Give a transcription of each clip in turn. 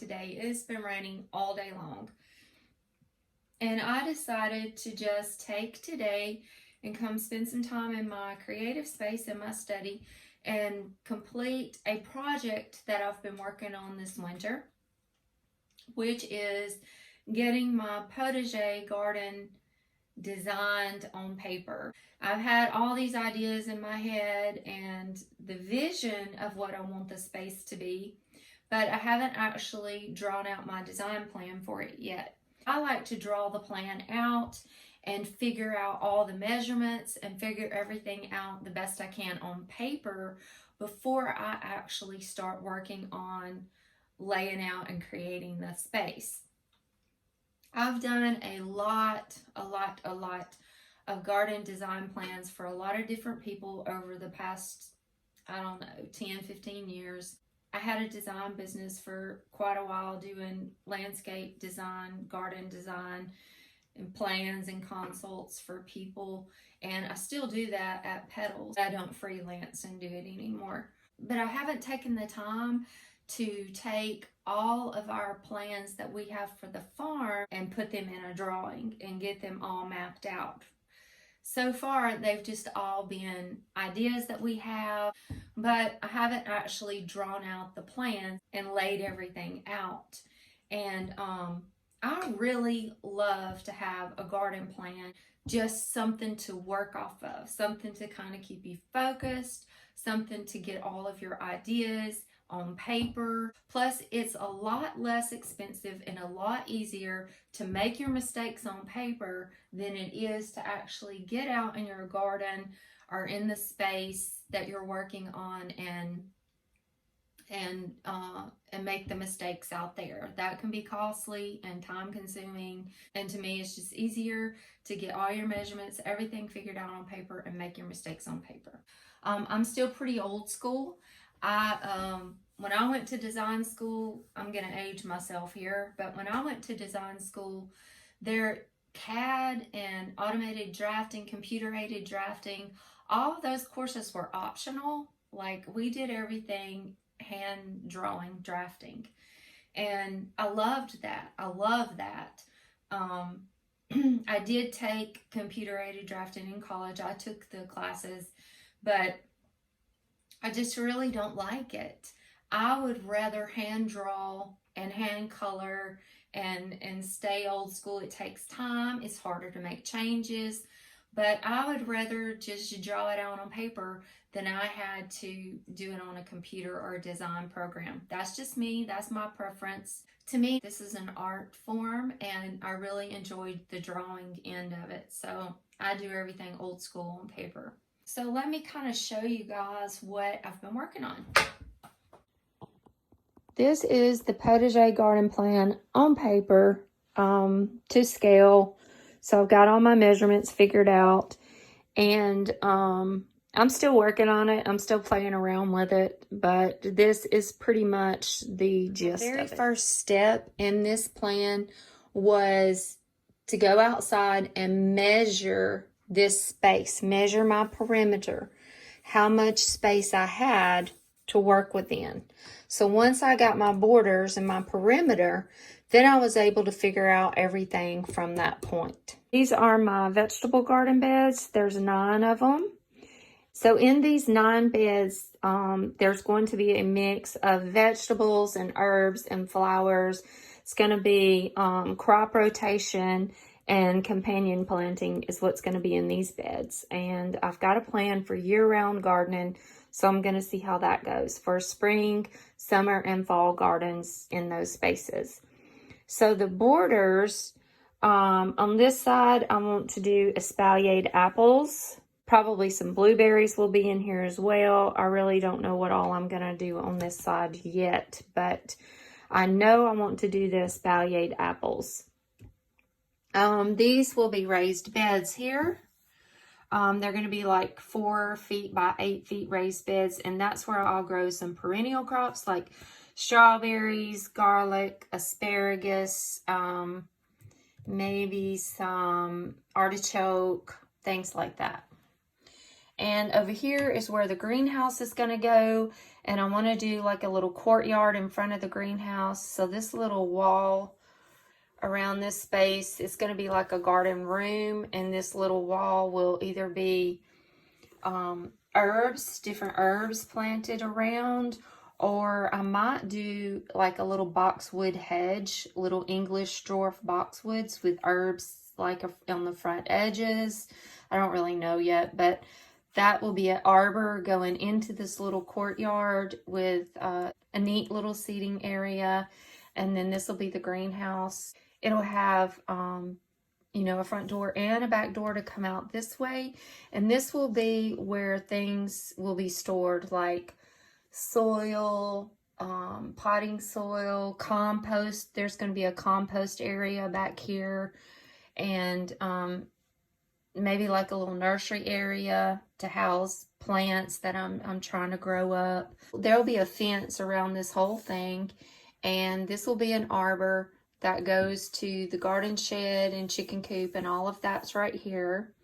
today. It's been raining all day long. And I decided to just take today and come spend some time in my creative space in my study and complete a project that I've been working on this winter, which is getting my potager garden designed on paper. I've had all these ideas in my head and the vision of what I want the space to be, but I haven't actually drawn out my design plan for it yet. I like to draw the plan out and figure out all the measurements and figure everything out the best I can on paper before I actually start working on laying out and creating the space. I've done a lot of garden design plans for a lot of different people over the past, 10, 15 years. I had a design business for quite a while doing landscape design, garden design, and plans and consults for people. And I still do that at Petals. I don't freelance and do it anymore. But I haven't taken the time to take all of our plans that we have for the farm and put them in a drawing and get them all mapped out. So far, they've just all been ideas that we have, but I haven't actually drawn out the plans and laid everything out. And I really love to have a garden plan, just something to work off of, something to kind of keep you focused, something to get all of your ideas on paper. Plus, it's a lot less expensive and a lot easier to make your mistakes on paper than it is to actually get out in your garden or in the space that you're working on and make the mistakes out there. That can be costly and time consuming, and to me it's just easier to get all your measurements, everything figured out on paper and make your mistakes on paper. I'm still pretty old school. When I went to design school, I'm gonna age myself here, but when I went to design school, their CAD and automated drafting, computer-aided drafting, all of those courses were optional. Like, we did everything hand drawing, drafting, and I loved that. I love that. I did take computer-aided drafting in college. I took the classes, but I just really don't like it. I would rather hand draw and hand color and stay old school. It takes time. It's harder to make changes, but I would rather just draw it out on paper than I had to do it on a computer or a design program. That's just me. That's my preference. To me, this is an art form, and I really enjoyed the drawing end of it. So I do everything old school on paper. So let me kind of show you guys what I've been working on. This is the Potager garden plan on paper to scale. So I've got all my measurements figured out, and I'm still working on it. I'm still playing around with it, but this is pretty much the gist of it. The very first step in this plan was to go outside and measure this space, measure my perimeter, how much space I had to work within. So once I got my borders and my perimeter, then I was able to figure out everything from that point. These are my vegetable garden beds. There's 9 of them. So in these 9 beds, there's going to be a mix of vegetables and herbs and flowers. It's going to be crop rotation and companion planting is what's going to be in these beds. And I've got a plan for year-round gardening, so I'm going to see how that goes for spring, summer, and fall gardens in those spaces. So the borders, on this side, I want to do espaliered apples. Probably some blueberries will be in here as well. I really don't know what all I'm going to do on this side yet, but I know I want to do the espaliered apples. These will be raised beds here. They're going to be like 4 feet by 8 feet raised beds, and that's where I'll grow some perennial crops like strawberries, garlic, asparagus, maybe some artichoke, things like that. And over here is where the greenhouse is going to go. And I want to do like a little courtyard in front of the greenhouse. So this little wall around this space is going to be like a garden room. And this little wall will either be herbs, different herbs planted around, or I might do like a little boxwood hedge, little English dwarf boxwoods with herbs like on the front edges. I don't really know yet, but that will be an arbor going into this little courtyard with a neat little seating area. And then this will be the greenhouse. It'll have, you know, a front door and a back door to come out this way. And this will be where things will be stored, like soil, potting soil, compost. There's going to be a compost area back here. And maybe like a little nursery area to house plants that I'm trying to grow up. There'll be a fence around this whole thing, and this will be an arbor that goes to the garden shed and chicken coop, and all of that's right here.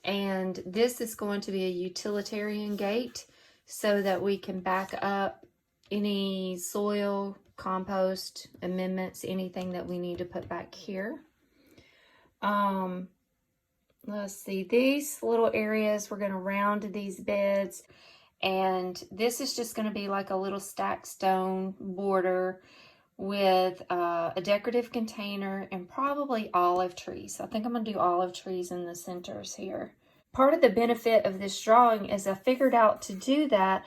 And this is going to be a utilitarian gate so that we can back up any soil, compost, amendments, anything that we need to put back here. Let's see, these little areas, we're going to round these beds, and this is just going to be like a little stacked stone border with a decorative container and probably olive trees. I think I'm going to do olive trees in the centers here. Part of the benefit of this drawing is I figured out to do that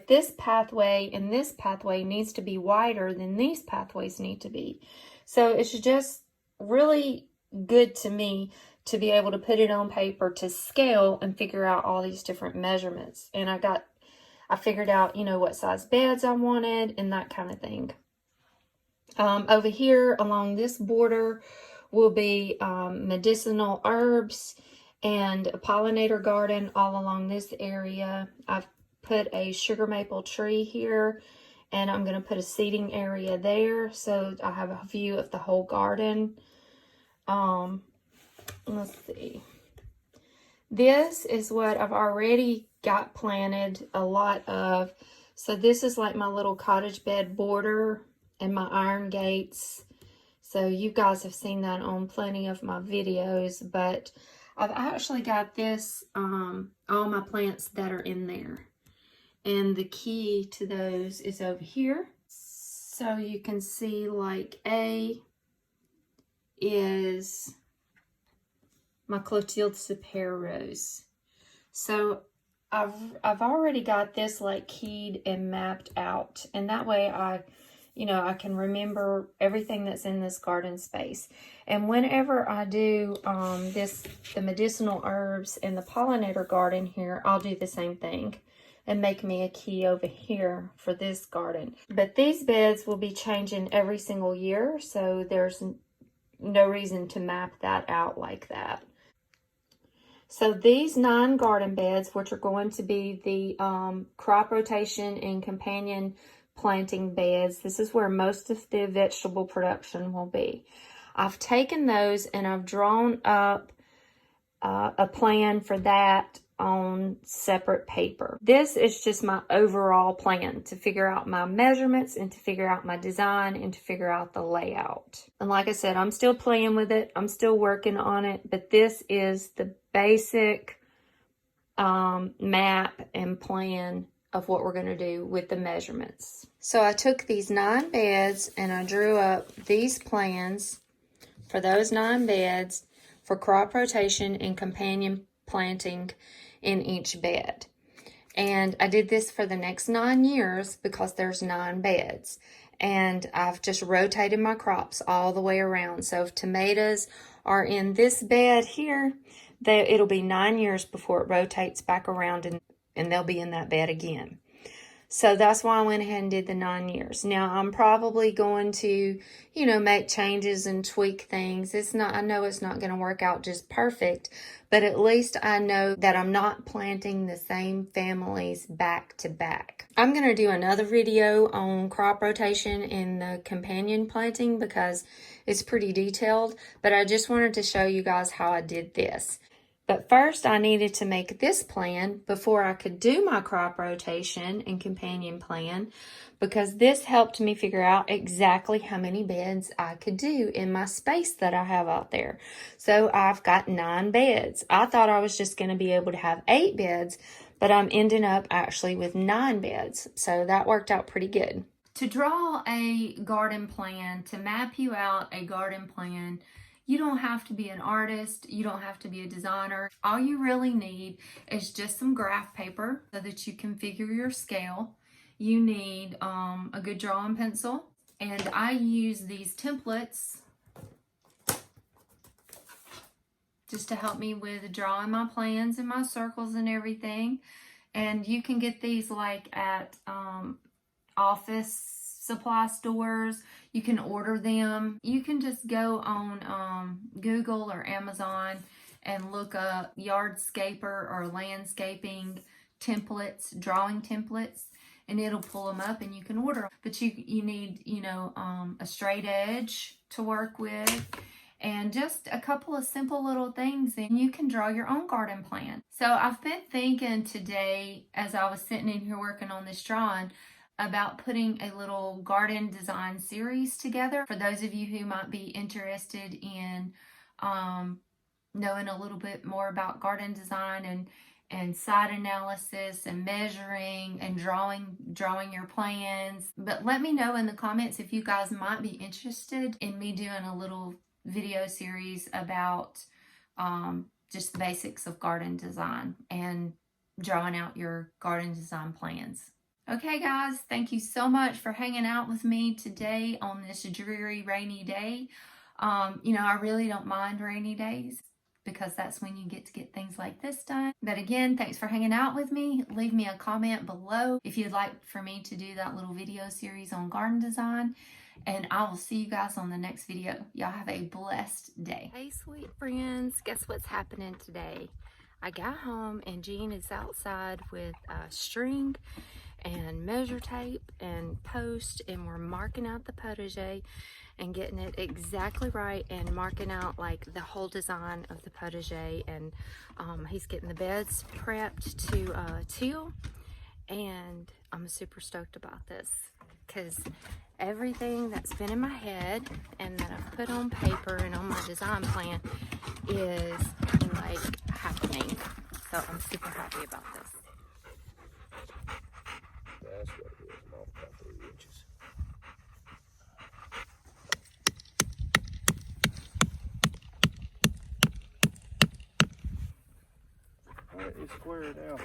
this pathway and this pathway needs to be wider than these pathways need to be. So it's just really good to me to be able to put it on paper to scale and figure out all these different measurements. And I figured out, you know, what size beds I wanted and that kind of thing. Over here along this border will be medicinal herbs and a pollinator garden all along this area. I've put a sugar maple tree here, and I'm going to put a seating area there so I have a view of the whole garden. Let's see. This is what I've already got planted a lot of. So this is like my little cottage bed border and my iron gates. So you guys have seen that on plenty of my videos, but I've actually got this, all my plants that are in there. And the key to those is over here. So you can see like A is my Clotilde Super Rose. So I've already got this like keyed and mapped out, and that way I can remember everything that's in this garden space. And whenever I do the medicinal herbs and the pollinator garden here, I'll do the same thing and make me a key over here for this garden. But these beds will be changing every single year, so there's no reason to map that out like that. So these 9 garden beds, which are going to be the crop rotation and companion planting beds, this is where most of the vegetable production will be. I've taken those and I've drawn up a plan for that on separate paper. This is just my overall plan to figure out my measurements and to figure out my design and to figure out the layout. And like I said, I'm still playing with it. I'm still working on it, but this is the basic map and plan of what we're going to do with the measurements. So I took these 9 beds and I drew up these plans for those 9 beds for crop rotation and companion planting in each bed. And I did this for the next 9 years because there's 9 beds. And I've just rotated my crops all the way around. So if tomatoes are in this bed here, it'll be 9 years before it rotates back around and they'll be in that bed again. So that's why I went ahead and did the 9 years. Now I'm probably going to, make changes and tweak things. I know it's not going to work out just perfect, but at least I know that I'm not planting the same families back to back. I'm going to do another video on crop rotation and the companion planting because it's pretty detailed, but I just wanted to show you guys how I did this. But first I needed to make this plan before I could do my crop rotation and companion plan, because this helped me figure out exactly how many beds I could do in my space that I have out there. So I've got 9 beds. I thought I was just going to be able to have 8 beds, but I'm ending up actually with 9 beds. So that worked out pretty good. To draw a garden plan, to map you out a garden plan, you don't have to be an artist. You don't have to be a designer. All you really need is just some graph paper so that you can figure your scale. You need a good drawing pencil. And I use these templates just to help me with drawing my plans and my circles and everything. And you can get these like at office supply stores. You can order them. You can just go on Google or Amazon and look up yardscaper or landscaping templates, drawing templates, and it'll pull them up and you can order them. But you need, you know, a straight edge to work with, and just a couple of simple little things, and you can draw your own garden plan. So I've been thinking today, as I was sitting in here working on this drawing, about putting a little garden design series together for those of you who might be interested in knowing a little bit more about garden design and site analysis and measuring and drawing your plans. But let me know in the comments if you guys might be interested in me doing a little video series about just the basics of garden design and drawing out your garden design plans. Okay guys, thank you so much for hanging out with me today on this dreary rainy day. You know, I really don't mind rainy days because that's when you get to get things like this done. But again, thanks for hanging out with me. Leave me a comment below if you'd like for me to do that little video series on garden design. And I will see you guys on the next video. Y'all have a blessed day. Hey sweet friends, guess what's happening today? I got home and Jean is outside with string and measure tape and post, and we're marking out the potager and getting it exactly right and marking out like the whole design of the potager. And he's getting the beds prepped to till, and I'm super stoked about this because everything that's been in my head and that I've put on paper and on my design plan is like happening. So I'm super happy about this. That's what it is. I'm off about 3 inches. Alright, it's squared out.